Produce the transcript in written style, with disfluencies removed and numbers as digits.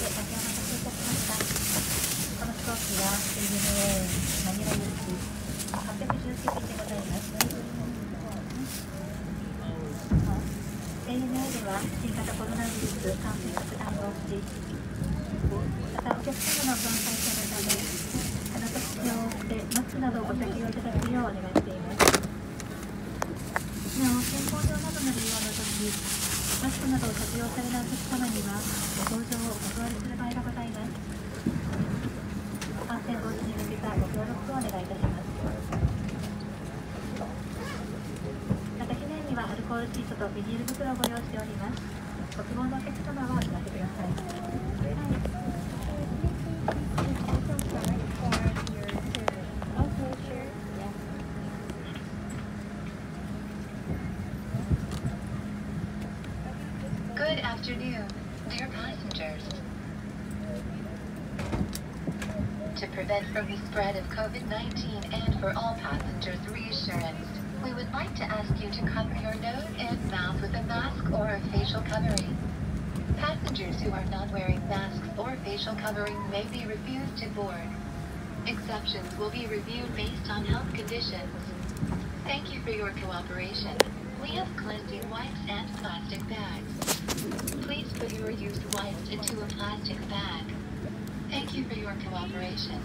で先お待たせいたしました。この飛行機は ANA マニラ行き819便でございます。ANA では新型コロナウイルス感染拡大を防止、またお客様の感染者のため鼻と口を覆ってマスクなどをご着用いただくようお願いしています。なお、健康上などの理由を除きマスクなどを着用されないお客様にはご搭乗をお断りする場合がございます。感染防止に向けたご協力をお願いいたします。また機内にはアルコールシートとビニール袋をご用意しております。ご希望のお客様はお知らせください。Good afternoon, dear passengers. To prevent from the spread of COVID-19 and for all passengers' reassurance, we would like to ask you to cover your nose and mouth with a mask or a facial covering. Passengers who are not wearing masks or facial covering may be refused to board. Exceptions will be reviewed based on health conditions. Thank you for your cooperation. We have cleansing wipes and plastic bags. Please put your used wipes into a plastic bag. Thank you for your cooperation.